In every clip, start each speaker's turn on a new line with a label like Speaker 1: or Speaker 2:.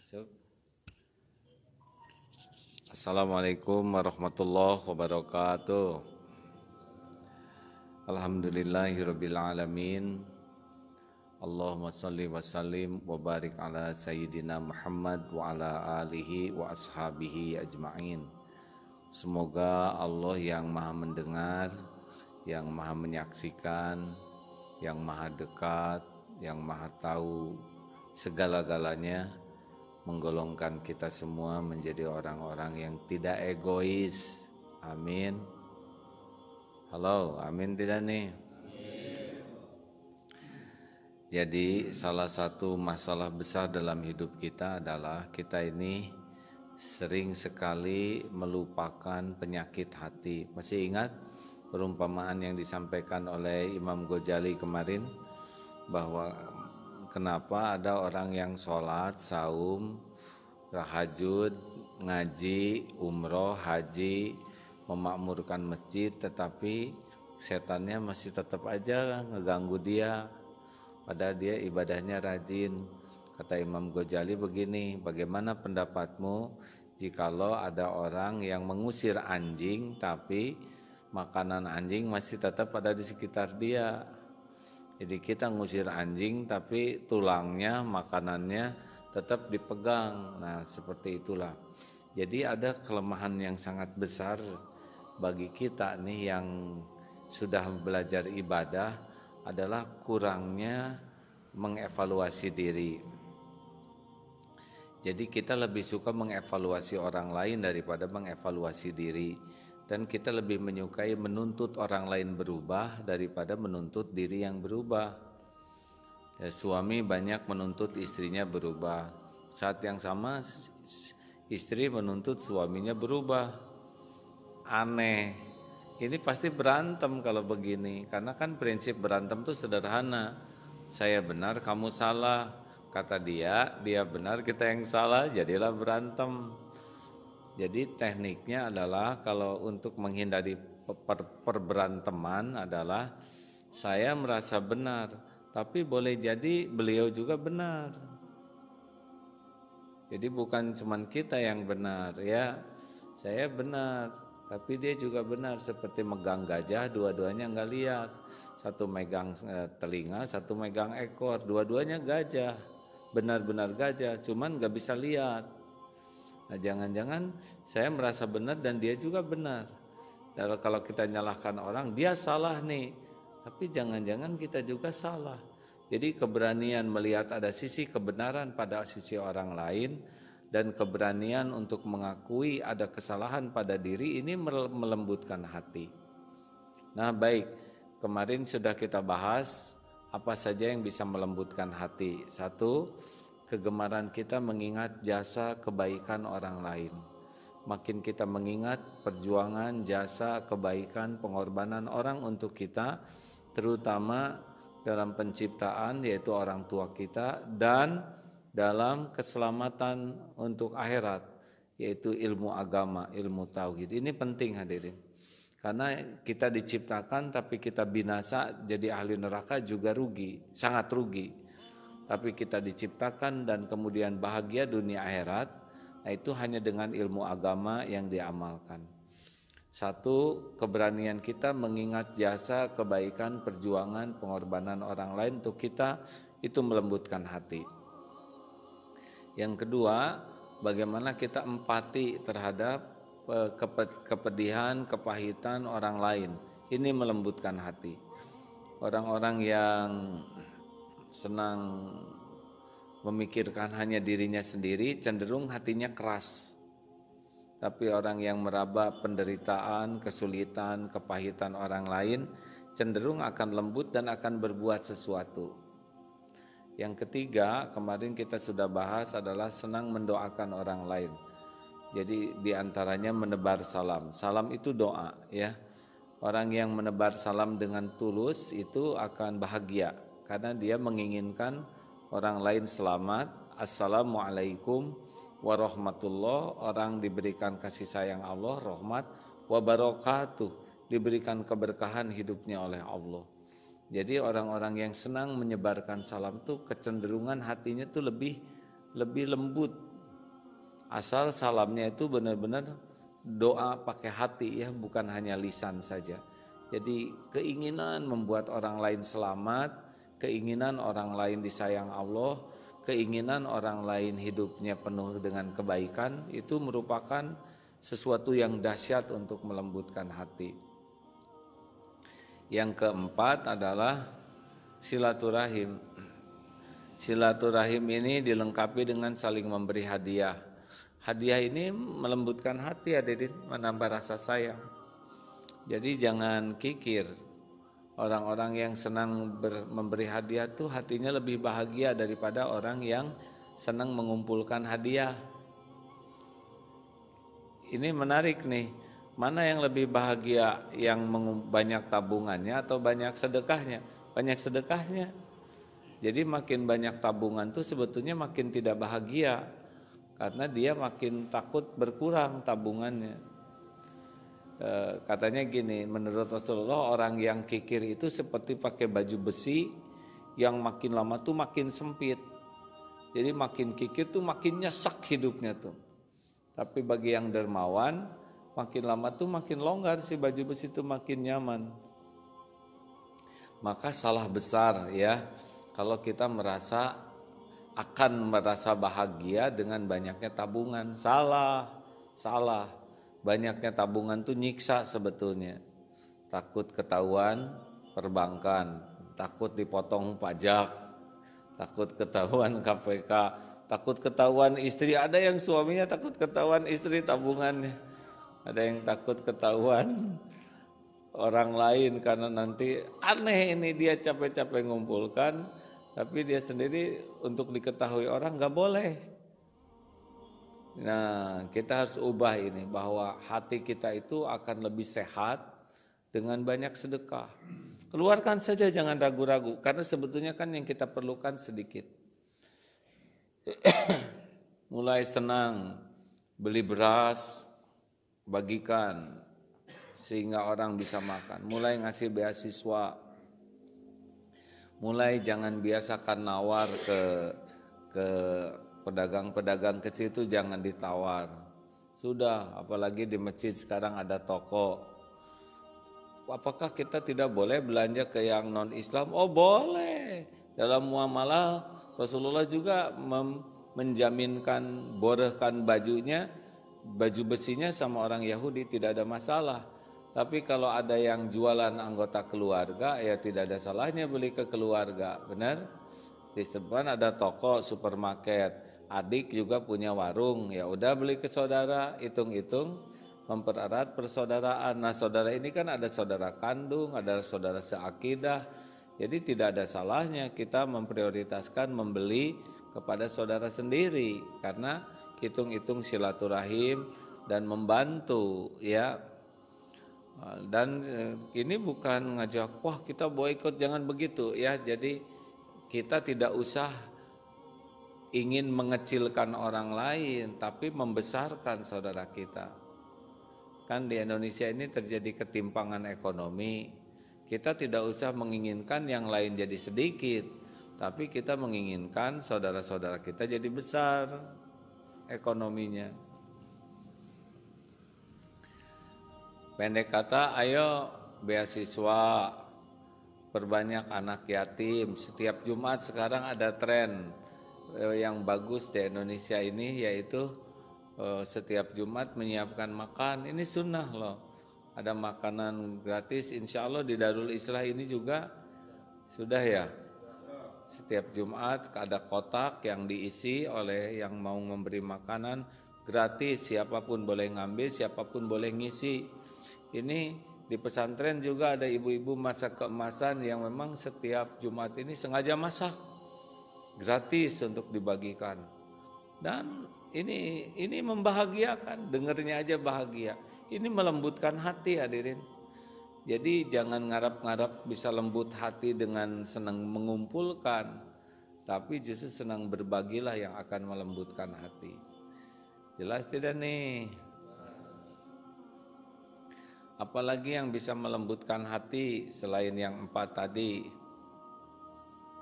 Speaker 1: Masuk. Assalamualaikum warahmatullahi wabarakatuh. Alhamdulillahirabbil alamin. Allahumma shalli wa sallim wa barik ala sayyidina Muhammad wa ala alihi wa ashabihi ajma'in. Semoga Allah yang Maha mendengar, yang Maha menyaksikan, yang Maha dekat, yang Maha tahu segala-galanya menggolongkan kita semua menjadi orang-orang yang tidak egois. Amin. Halo, amin tidak nih? Jadi salah satu masalah besar dalam hidup kita adalah kita ini sering sekali melupakan penyakit hati. Masih ingat perumpamaan yang disampaikan oleh Imam Ghazali kemarin bahwa kenapa ada orang yang sholat, saum, tahajud, ngaji, umroh, haji, memakmurkan masjid, tetapi setannya masih tetap aja ngeganggu dia, padahal dia ibadahnya rajin. Kata Imam Ghazali begini, bagaimana pendapatmu jikalau ada orang yang mengusir anjing tapi makanan anjing masih tetap ada di sekitar dia? Jadi kita ngusir anjing tapi tulangnya, makanannya tetap dipegang. Nah, seperti itulah. Jadi ada kelemahan yang sangat besar bagi kita nih yang sudah belajar ibadah adalah kurangnya mengevaluasi diri. Jadi kita lebih suka mengevaluasi orang lain daripada mengevaluasi diri. Dan kita lebih menyukai menuntut orang lain berubah daripada menuntut diri yang berubah. Ya, suami banyak menuntut istrinya berubah. Saat yang sama istri menuntut suaminya berubah. Aneh. Ini pasti berantem kalau begini. Karena kan prinsip berantem itu sederhana. Saya benar, kamu salah. Kata dia benar, kita yang salah, jadilah berantem. Jadi tekniknya adalah kalau untuk menghindari perberanteman adalah saya merasa benar, tapi boleh jadi beliau juga benar. Jadi bukan cuma kita yang benar ya, saya benar, tapi dia juga benar. Seperti megang gajah, dua-duanya nggak lihat. Satu megang telinga, satu megang ekor, dua-duanya gajah, benar-benar gajah, cuman nggak bisa lihat. Nah, jangan-jangan saya merasa benar dan dia juga benar. Dan kalau kita nyalahkan orang, dia salah nih. Tapi jangan-jangan kita juga salah. Jadi keberanian melihat ada sisi kebenaran pada sisi orang lain dan keberanian untuk mengakui ada kesalahan pada diri ini melembutkan hati. Nah, baik. Kemarin sudah kita bahas apa saja yang bisa melembutkan hati. Satu, kegemaran kita mengingat jasa kebaikan orang lain. Makin kita mengingat perjuangan, jasa, kebaikan, pengorbanan orang untuk kita, terutama dalam penciptaan yaitu orang tua kita dan dalam keselamatan untuk akhirat yaitu ilmu agama, ilmu tauhid. Ini penting hadirin. Karena kita diciptakan tapi kita binasa jadi ahli neraka juga rugi, sangat rugi. Tapi kita diciptakan dan kemudian bahagia dunia akhirat, nah itu hanya dengan ilmu agama yang diamalkan. Satu, keberanian kita mengingat jasa, kebaikan, perjuangan, pengorbanan orang lain untuk kita itu melembutkan hati. Yang kedua, bagaimana kita empati terhadap kepedihan, kepahitan orang lain. Ini melembutkan hati. Orang-orang yang senang memikirkan hanya dirinya sendiri cenderung hatinya keras. Tapi orang yang meraba penderitaan, kesulitan, kepahitan orang lain cenderung akan lembut dan akan berbuat sesuatu. Yang ketiga, kemarin kita sudah bahas adalah senang mendoakan orang lain. Jadi diantaranya menebar salam. Salam itu doa ya. Orang yang menebar salam dengan tulus itu akan bahagia karena dia menginginkan orang lain selamat. Assalamualaikum warahmatullahi, orang diberikan kasih sayang Allah, rahmat, wabarakatuh, diberikan keberkahan hidupnya oleh Allah. Jadi orang-orang yang senang menyebarkan salam tuh kecenderungan hatinya tuh lebih lembut, Asal salamnya itu benar-benar doa pakai hati ya, bukan hanya lisan saja. Jadi keinginan membuat orang lain selamat, keinginan orang lain disayang Allah, keinginan orang lain hidupnya penuh dengan kebaikan, itu merupakan sesuatu yang dahsyat untuk melembutkan hati. Yang keempat adalah silaturahim. Silaturahim ini dilengkapi dengan saling memberi hadiah. Hadiah ini melembutkan hati, hadirin, menambah rasa sayang. Jadi jangan kikir. Orang-orang yang senang memberi hadiah tuh hatinya lebih bahagia daripada orang yang senang mengumpulkan hadiah. Ini menarik nih. Mana yang lebih bahagia, yang banyak tabungannya atau banyak sedekahnya? Banyak sedekahnya. Jadi makin banyak tabungan tuh sebetulnya makin tidak bahagia, karena dia makin takut berkurang tabungannya. Katanya gini, menurut Rasulullah orang yang kikir itu seperti pakai baju besi yang makin lama tuh makin sempit. Jadi makin kikir tuh makin nyesek hidupnya tuh. Tapi bagi yang dermawan, makin lama tuh makin longgar, si baju besi itu makin nyaman. Maka salah besar ya kalau kita akan merasa bahagia dengan banyaknya tabungan. Salah. Banyaknya tabungan tuh nyiksa sebetulnya. Takut ketahuan perbankan, takut dipotong pajak, takut ketahuan KPK, takut ketahuan istri. Ada yang suaminya takut ketahuan istri tabungannya. Ada yang takut ketahuan orang lain karena nanti aneh, ini dia capek-capek ngumpulkan, tapi dia sendiri untuk diketahui orang nggak boleh. Nah, kita harus ubah ini, bahwa hati kita itu akan lebih sehat dengan banyak sedekah. Keluarkan saja, jangan ragu-ragu, karena sebetulnya kan yang kita perlukan sedikit. Mulai senang beli beras, bagikan sehingga orang bisa makan. Mulai ngasih beasiswa. Mulai jangan biasakan nawar ke pedagang-pedagang kecil itu, jangan ditawar. Sudah, apalagi di masjid sekarang ada toko. Apakah kita tidak boleh belanja ke yang non-Islam? Oh boleh. Dalam muamalah Rasulullah juga menjaminkan, borehkan baju besinya sama orang Yahudi, tidak ada masalah. Tapi kalau ada yang jualan anggota keluarga, ya tidak ada salahnya beli ke keluarga, benar? Di depan ada toko, supermarket, adik juga punya warung, ya udah beli ke saudara, hitung-hitung mempererat persaudaraan. Nah, saudara ini kan ada saudara kandung, ada saudara seakidah. Jadi tidak ada salahnya kita memprioritaskan membeli kepada saudara sendiri, karena hitung-hitung silaturahim dan membantu ya. Dan ini bukan ngajak wah kita boikot, jangan begitu ya. Jadi kita tidak usah ingin mengecilkan orang lain, tapi membesarkan saudara kita. Kan di Indonesia ini terjadi ketimpangan ekonomi. Kita tidak usah menginginkan yang lain jadi sedikit, tapi kita menginginkan saudara-saudara kita jadi besar ekonominya. Pendek kata, ayo beasiswa, perbanyak anak yatim. Setiap Jumat sekarang ada tren yang bagus di Indonesia ini, yaitu setiap Jumat menyiapkan makan. Ini sunnah loh, ada makanan gratis. Insya Allah di Darul Islah ini juga sudah ya. Setiap Jumat ada kotak yang diisi oleh yang mau memberi makanan gratis. Siapapun boleh ngambil, siapapun boleh ngisi. Ini di pesantren juga ada ibu-ibu masak keemasan yang memang setiap Jumat ini sengaja masak gratis untuk dibagikan. Dan ini membahagiakan, dengernya aja bahagia. Ini melembutkan hati hadirin. Jadi jangan ngarap-ngarap bisa lembut hati dengan senang mengumpulkan, tapi justru senang berbagilah yang akan melembutkan hati. Jelas tidak nih? Apalagi yang bisa melembutkan hati selain yang 4 tadi?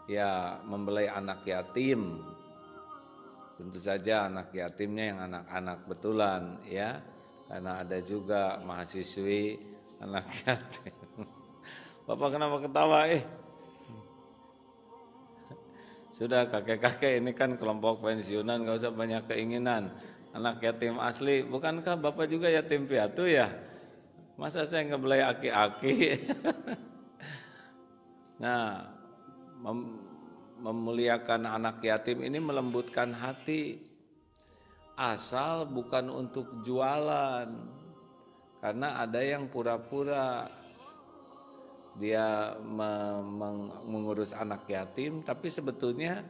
Speaker 1: Ya, membelai anak yatim. tentu saja anak yatimnya yang anak-anak betulan ya, karena ada juga mahasiswi anak yatim. Bapak kenapa ketawa? Sudah kakek-kakek ini kan kelompok pensiunan, gak usah banyak keinginan. Anak yatim asli, bukankah Bapak juga yatim piatu ya? Masa saya ngebelai aki-aki? Nah, memuliakan anak yatim ini melembutkan hati, asal bukan untuk jualan. Karena ada yang pura-pura dia mengurus anak yatim, tapi sebetulnya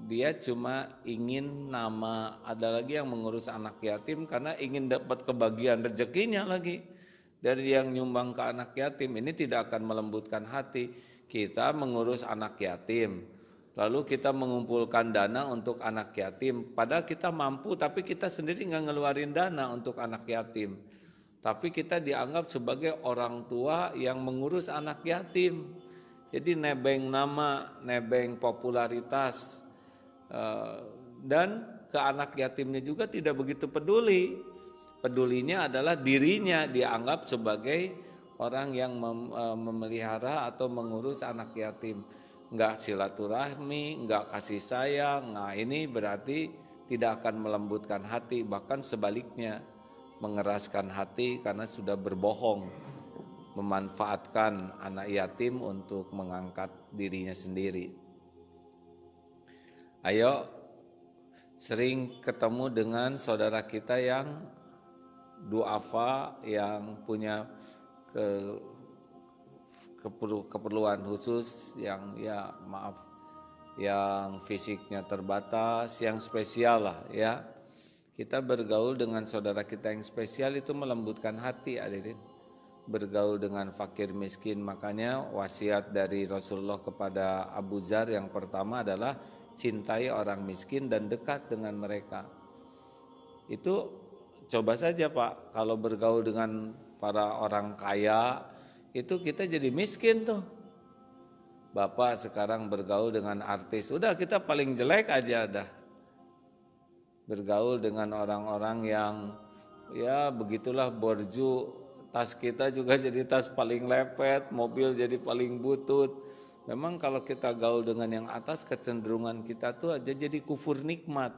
Speaker 1: dia cuma ingin nama. Ada lagi yang mengurus anak yatim karena ingin dapat kebagian rezekinya lagi dari yang nyumbang ke anak yatim. Ini tidak akan melembutkan hati. Kita mengurus anak yatim, lalu kita mengumpulkan dana untuk anak yatim, padahal kita mampu tapi kita sendiri nggak ngeluarin dana untuk anak yatim, tapi kita dianggap sebagai orang tua yang mengurus anak yatim. Jadi nebeng nama, nebeng popularitas, dan ke anak yatimnya juga tidak begitu peduli. Pedulinya adalah dirinya dianggap sebagai orang yang memelihara atau mengurus anak yatim. Enggak silaturahmi, enggak kasih sayang. Nah, ini berarti tidak akan melembutkan hati, bahkan sebaliknya mengeraskan hati karena sudah berbohong, memanfaatkan anak yatim untuk mengangkat dirinya sendiri. Ayo, sering ketemu dengan saudara kita yang duafa, yang punya keperluan khusus, yang yang fisiknya terbatas, yang spesial lah ya. Kita bergaul dengan saudara kita yang spesial itu melembutkan hati, hadirin. Bergaul dengan fakir miskin, makanya wasiat dari Rasulullah kepada Abu Dzar yang pertama adalah cintai orang miskin dan dekat dengan mereka. Itu coba saja Pak, kalau bergaul dengan para orang kaya, itu kita jadi miskin tuh. Bapak sekarang bergaul dengan artis, udah kita paling jelek aja dah. Bergaul dengan orang-orang yang ya begitulah borju, tas kita juga jadi tas paling lepet, mobil jadi paling butut. Memang kalau kita gaul dengan yang atas, kecenderungan kita tuh aja jadi kufur nikmat.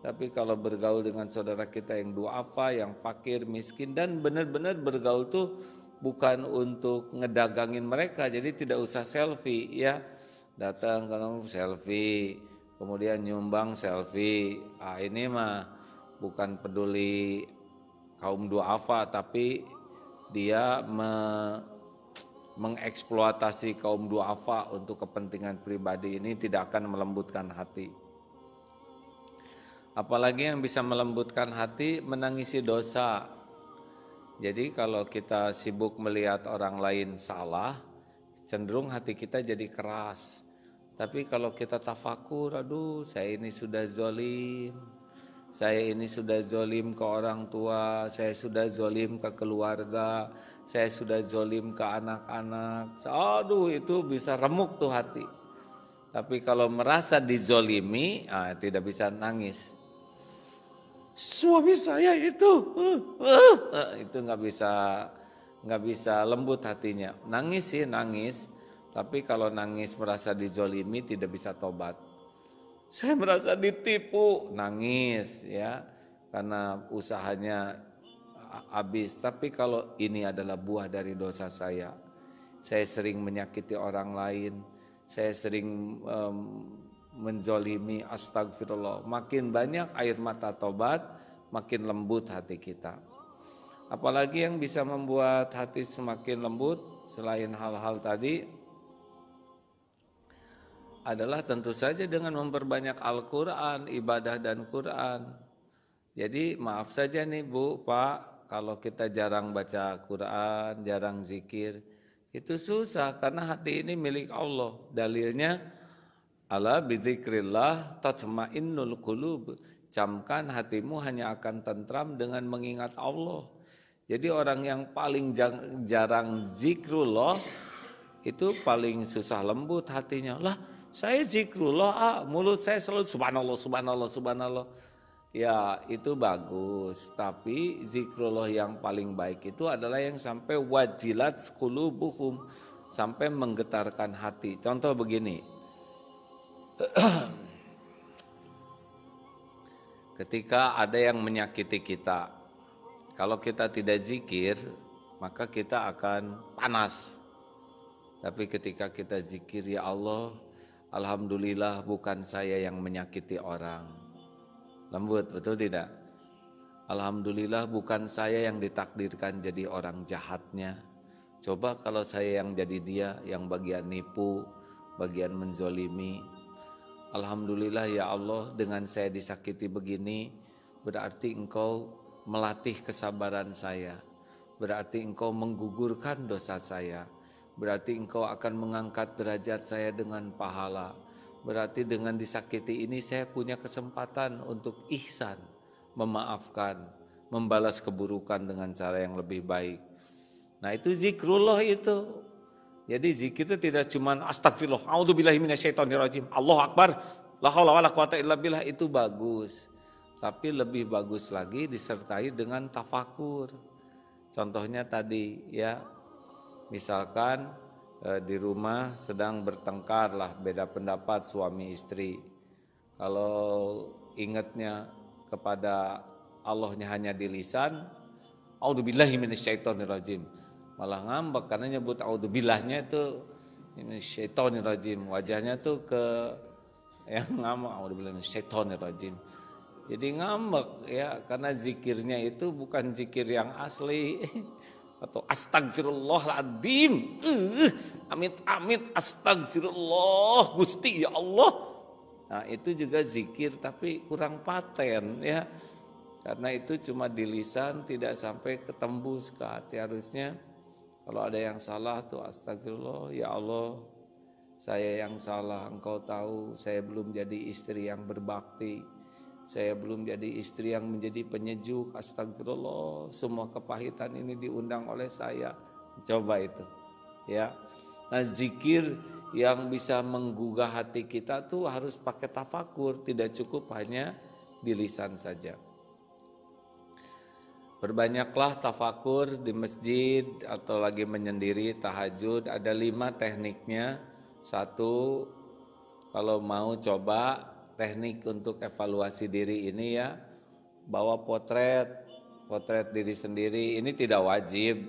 Speaker 1: Tapi kalau bergaul dengan saudara kita yang duafa, yang fakir, miskin, dan benar-benar bergaul tuh bukan untuk ngedagangin mereka, jadi tidak usah selfie ya. Datang kalau selfie, kemudian nyumbang selfie. Ini mah bukan peduli kaum duafa, tapi dia mengeksploitasi kaum duafa untuk kepentingan pribadi. Ini tidak akan melembutkan hati. Apalagi yang bisa melembutkan hati, menangisi dosa. Jadi kalau kita sibuk melihat orang lain salah, cenderung hati kita jadi keras. Tapi kalau kita tafakur, aduh saya ini sudah zolim, saya ini sudah zolim ke orang tua, saya sudah zolim ke keluarga, saya sudah zolim ke anak-anak. Aduh itu bisa remuk tuh hati. Tapi kalau merasa dizolimi, tidak bisa nangis. Suami saya itu nggak bisa lembut hatinya. Nangis sih nangis, tapi kalau nangis merasa dizolimi tidak bisa tobat. Saya merasa ditipu, nangis ya, karena usahanya habis. Tapi kalau ini adalah buah dari dosa saya sering menyakiti orang lain, saya sering menzolimi, astagfirullah. Makin banyak air mata tobat, makin lembut hati kita. Apalagi yang bisa membuat hati semakin lembut selain hal-hal tadi adalah tentu saja dengan memperbanyak Al-Quran, ibadah dan Quran. Jadi maaf saja nih Bu, Pak, kalau kita jarang baca Quran, jarang zikir, itu susah karena hati ini milik Allah. Dalilnya ala bidzikrillah tatmainnul qulub. Camkan hatimu hanya akan tentram dengan mengingat Allah. Jadi orang yang paling jarang zikrullah itu paling susah lembut hatinya. Lah, Saya zikrullah, mulut saya selalu subhanallah, subhanallah, subhanallah. Ya itu bagus, tapi zikrullah yang paling baik itu adalah yang sampai wajilat qulubuhum, sampai menggetarkan hati. Contoh begini, ketika ada yang menyakiti kita, kalau kita tidak zikir, maka kita akan panas. Tapi ketika kita zikir, ya Allah, alhamdulillah bukan saya yang menyakiti orang. Lembut, betul tidak? Alhamdulillah bukan saya yang ditakdirkan jadi orang jahatnya. Coba kalau saya yang jadi dia, yang bagian nipu, bagian menzolimi. Alhamdulillah ya Allah, dengan saya disakiti begini, berarti engkau melatih kesabaran saya. Berarti engkau menggugurkan dosa saya. Berarti engkau akan mengangkat derajat saya dengan pahala. Berarti dengan disakiti ini saya punya kesempatan untuk ihsan, memaafkan, membalas keburukan dengan cara yang lebih baik. Nah itu zikrullah itu. Jadi zikir itu tidak cuma astagfirullah, a'udzubillahi minasyaitonirrajim, Allahu akbar, la haula wala quwata illa billah, itu bagus. Tapi lebih bagus lagi disertai dengan tafakur. Contohnya tadi ya, misalkan di rumah sedang bertengkar lah, beda pendapat suami istri. Kalau ingatnya kepada Allahnya hanya di lisan, a'udzubillahi minasyaitonirrajim, malah ngambek karena nyebut a'udzubillahnya itu minasyaitonirrajim, wajahnya tuh ke yang ngambek, a'udzubillahi minasyaitonirrajim. Jadi ngambek ya, karena zikirnya itu bukan zikir yang asli. Atau astagfirullahaladzim, amit astagfirullah Gusti ya Allah. Nah itu juga zikir tapi kurang paten ya, karena itu cuma di lisan, tidak sampai ketembus ke hati. Harusnya kalau ada yang salah tuh astagfirullah ya Allah, saya yang salah, engkau tahu saya belum jadi istri yang berbakti, saya belum jadi istri yang menjadi penyejuk, astagfirullah, semua kepahitan ini diundang oleh saya. Coba itu ya. Nah zikir yang bisa menggugah hati kita tuh harus pakai tafakur, tidak cukup hanya di lisan saja. Berbanyaklah tafakur di masjid atau lagi menyendiri tahajud. Ada 5 tekniknya. 1, kalau mau coba teknik untuk evaluasi diri ini ya, bawa potret diri sendiri. Ini tidak wajib,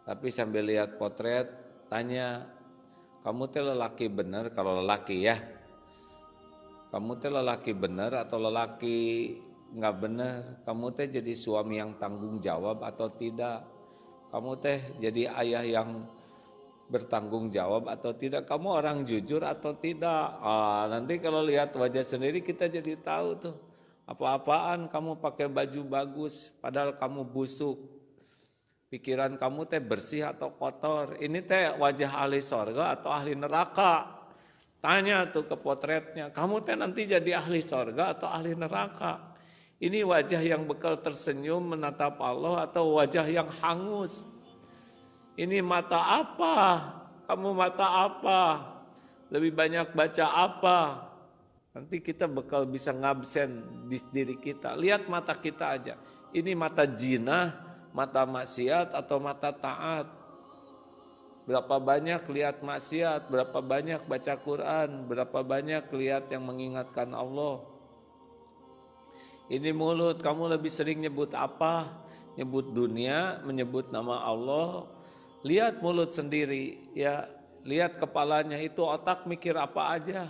Speaker 1: tapi sambil lihat potret tanya, kamu teh lelaki bener? Kalau lelaki ya, kamu teh lelaki bener atau lelaki nggak bener? Kamu teh jadi suami yang tanggung jawab atau tidak? Kamu teh jadi ayah yang bertanggung jawab atau tidak? Kamu orang jujur atau tidak? Nanti kalau lihat wajah sendiri kita jadi tahu tuh, apa-apaan kamu pakai baju bagus padahal kamu busuk. Pikiran kamu teh bersih atau kotor? Ini teh wajah ahli sorga atau ahli neraka? Tanya tuh ke potretnya, kamu teh nanti jadi ahli sorga atau ahli neraka? Ini wajah yang bekal tersenyum menatap Allah atau wajah yang hangus? Ini mata apa? Kamu mata apa? Lebih banyak baca apa? Nanti kita bakal bisa ngabsen di diri kita. Lihat mata kita aja. Ini mata jinah, mata maksiat atau mata taat? Berapa banyak lihat maksiat, berapa banyak baca Quran, berapa banyak lihat yang mengingatkan Allah? Ini mulut, kamu lebih sering nyebut apa? Nyebut dunia, menyebut nama Allah. Lihat mulut sendiri ya, lihat kepalanya itu otak mikir apa aja.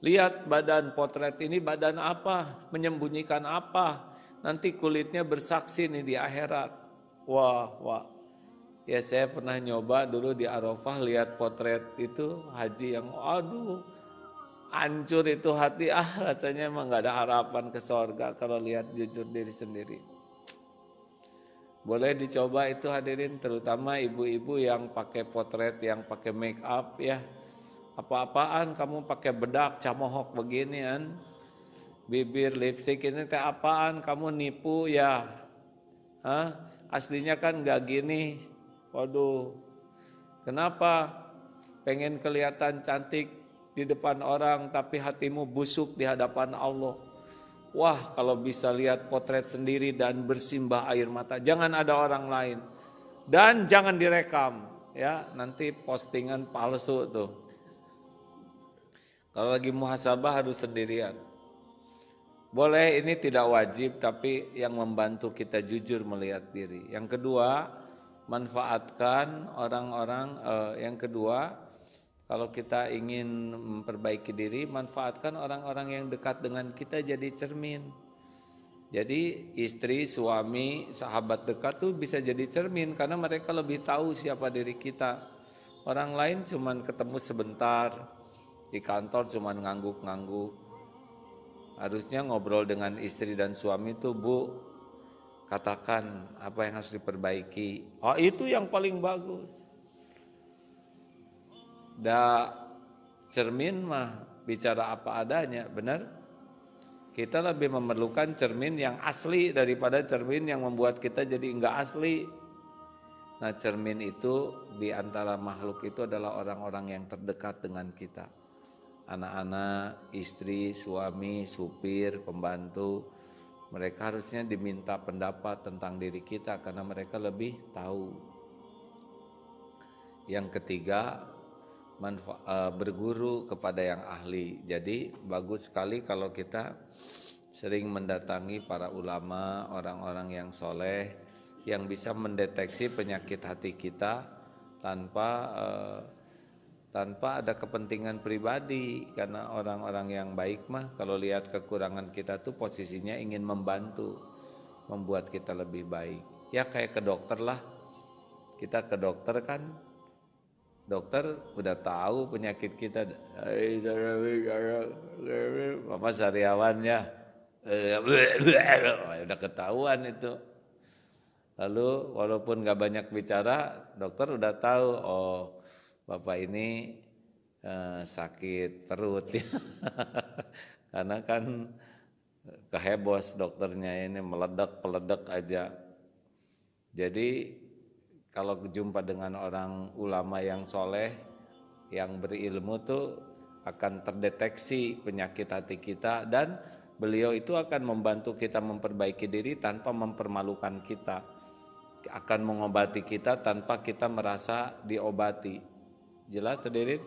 Speaker 1: Lihat badan potret ini badan apa, menyembunyikan apa. Nanti kulitnya bersaksi nih di akhirat. Wah. Ya saya pernah nyoba dulu di Arafah lihat potret itu haji yang aduh hancur itu hati, rasanya emang gak ada harapan ke sorga kalau lihat jujur diri sendiri. Boleh dicoba itu hadirin, terutama ibu-ibu yang pakai potret, yang pakai make up ya. Apa-apaan kamu pakai bedak camohok beginian, bibir lipstik ini teh apaan kamu nipu ya? Aslinya kan gak gini. Waduh. Kenapa? Pengen kelihatan cantik di depan orang tapi hatimu busuk di hadapan Allah. Wah, kalau bisa lihat potret sendiri dan bersimbah air mata, jangan ada orang lain. Dan jangan direkam, ya, nanti postingan palsu tuh. Kalau lagi muhasabah harus sendirian. Boleh, ini tidak wajib, tapi yang membantu kita jujur melihat diri. Yang kedua, manfaatkan orang-orang. Yang kedua, kalau kita ingin memperbaiki diri, manfaatkan orang-orang yang dekat dengan kita jadi cermin. Jadi istri, suami, sahabat dekat tuh bisa jadi cermin karena mereka lebih tahu siapa diri kita. Orang lain cuman ketemu sebentar, di kantor cuman ngangguk-ngangguk. Harusnya ngobrol dengan istri dan suami tuh, Bu, katakan apa yang harus diperbaiki. Oh, itu yang paling bagus. Cermin mah bicara apa adanya, benar? Kita lebih memerlukan cermin yang asli daripada cermin yang membuat kita jadi enggak asli. Nah, cermin itu di antara makhluk itu adalah orang-orang yang terdekat dengan kita. Anak-anak, istri, suami, supir, pembantu, mereka harusnya diminta pendapat tentang diri kita karena mereka lebih tahu. Yang ketiga, berguru kepada yang ahli. Jadi bagus sekali kalau kita sering mendatangi para ulama, orang-orang yang soleh, yang bisa mendeteksi penyakit hati kita tanpa ada kepentingan pribadi. Karena orang-orang yang baik mah kalau lihat kekurangan kita tuh posisinya ingin membantu, membuat kita lebih baik. Ya kayak ke dokter lah, kita ke dokter kan, dokter udah tahu penyakit kita. Bapak sariawan ya, udah ketahuan itu. Lalu walaupun gak banyak bicara, dokter udah tahu, oh Bapak ini sakit perut ya. Karena kan kehebos dokternya ini, meledak-peledak aja. Jadi kalau jumpa dengan orang ulama yang soleh, yang berilmu tuh akan terdeteksi penyakit hati kita, dan beliau itu akan membantu kita memperbaiki diri tanpa mempermalukan kita, akan mengobati kita tanpa kita merasa diobati. Jelas hadirin?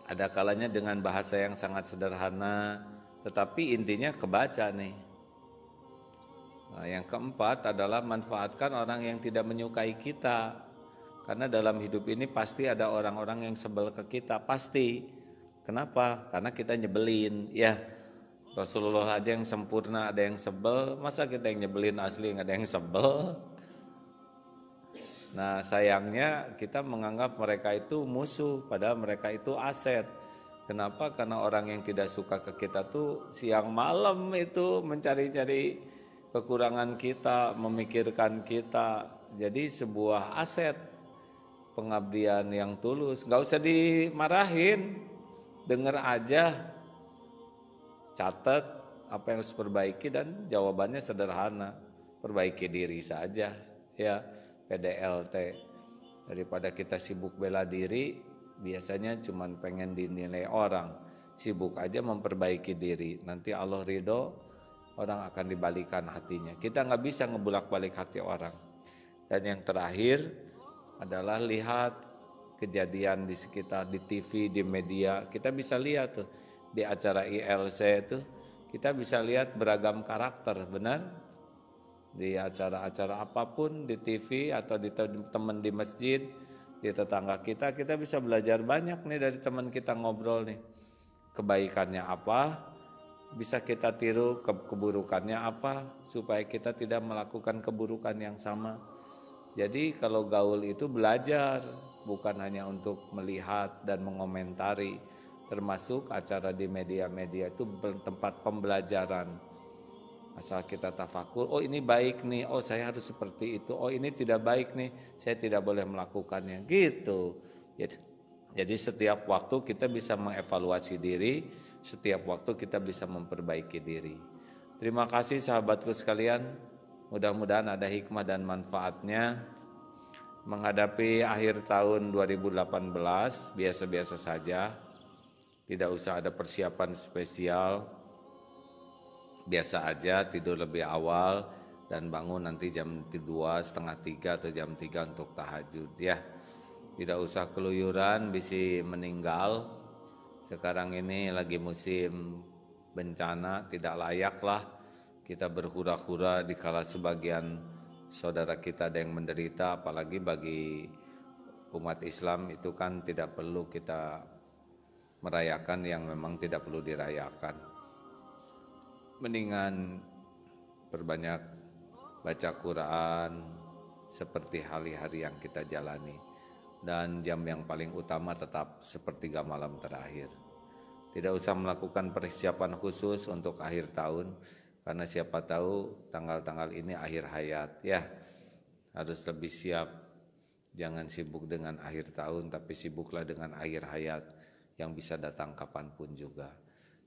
Speaker 1: Ada kalanya dengan bahasa yang sangat sederhana, tetapi intinya kebaca nih. Nah, yang keempat adalah manfaatkan orang yang tidak menyukai kita. Karena dalam hidup ini pasti ada orang-orang yang sebel ke kita, pasti. Kenapa? Karena kita nyebelin, ya. Rasulullah aja yang sempurna ada yang sebel, masa kita yang nyebelin asli nggak ada yang sebel? Nah, sayangnya kita menganggap mereka itu musuh, padahal mereka itu aset. Kenapa? Karena orang yang tidak suka ke kita tuh siang malam itu mencari-cari kekurangan kita, memikirkan kita. Jadi sebuah aset pengabdian yang tulus. Gak usah dimarahin, denger aja, catat apa yang harus perbaiki, dan jawabannya sederhana, perbaiki diri saja, ya. PDLT. Daripada kita sibuk bela diri, biasanya cuma pengen dinilai orang. Sibuk aja memperbaiki diri, nanti Allah ridho, orang akan dibalikan hatinya. Kita nggak bisa ngebulak-balik hati orang. Dan yang terakhir adalah lihat kejadian di sekitar, di TV, di media. Kita bisa lihat tuh di acara ILC itu, kita bisa lihat beragam karakter, benar? Di acara-acara apapun, di TV atau di teman di masjid, di tetangga kita bisa belajar banyak nih dari teman kita ngobrol nih. Kebaikannya apa, bisa kita tiru, keburukannya apa, supaya kita tidak melakukan keburukan yang sama. Jadi kalau gaul itu belajar, bukan hanya untuk melihat dan mengomentari, termasuk acara di media-media itu tempat pembelajaran. Asal kita tafakur, oh ini baik nih, oh saya harus seperti itu, oh ini tidak baik nih, saya tidak boleh melakukannya, gitu. Jadi setiap waktu kita bisa mengevaluasi diri, setiap waktu kita bisa memperbaiki diri. Terima kasih sahabatku sekalian, mudah-mudahan ada hikmah dan manfaatnya. menghadapi akhir tahun 2018 biasa-biasa saja, tidak usah ada persiapan spesial, biasa aja, tidur lebih awal dan bangun nanti jam 2, setengah 3 atau jam 3 untuk tahajud ya. Tidak usah keluyuran, bisa meninggal. Sekarang ini lagi musim bencana, tidak layaklah kita berhura-hura dikala sebagian saudara kita ada yang menderita, apalagi bagi umat Islam itu kan tidak perlu kita merayakan yang memang tidak perlu dirayakan. Mendingan berbanyak baca Quran seperti hari-hari yang kita jalani. Dan jam yang paling utama tetap sepertiga malam terakhir. Tidak usah melakukan persiapan khusus untuk akhir tahun, karena siapa tahu tanggal-tanggal ini akhir hayat ya. Harus lebih siap, jangan sibuk dengan akhir tahun, tapi sibuklah dengan akhir hayat yang bisa datang kapanpun juga.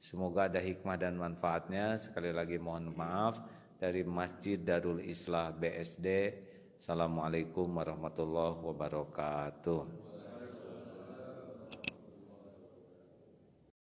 Speaker 1: Semoga ada hikmah dan manfaatnya. Sekali lagi mohon maaf dari Masjid Darul Islah BSD. Assalamualaikum warahmatullahi wabarakatuh.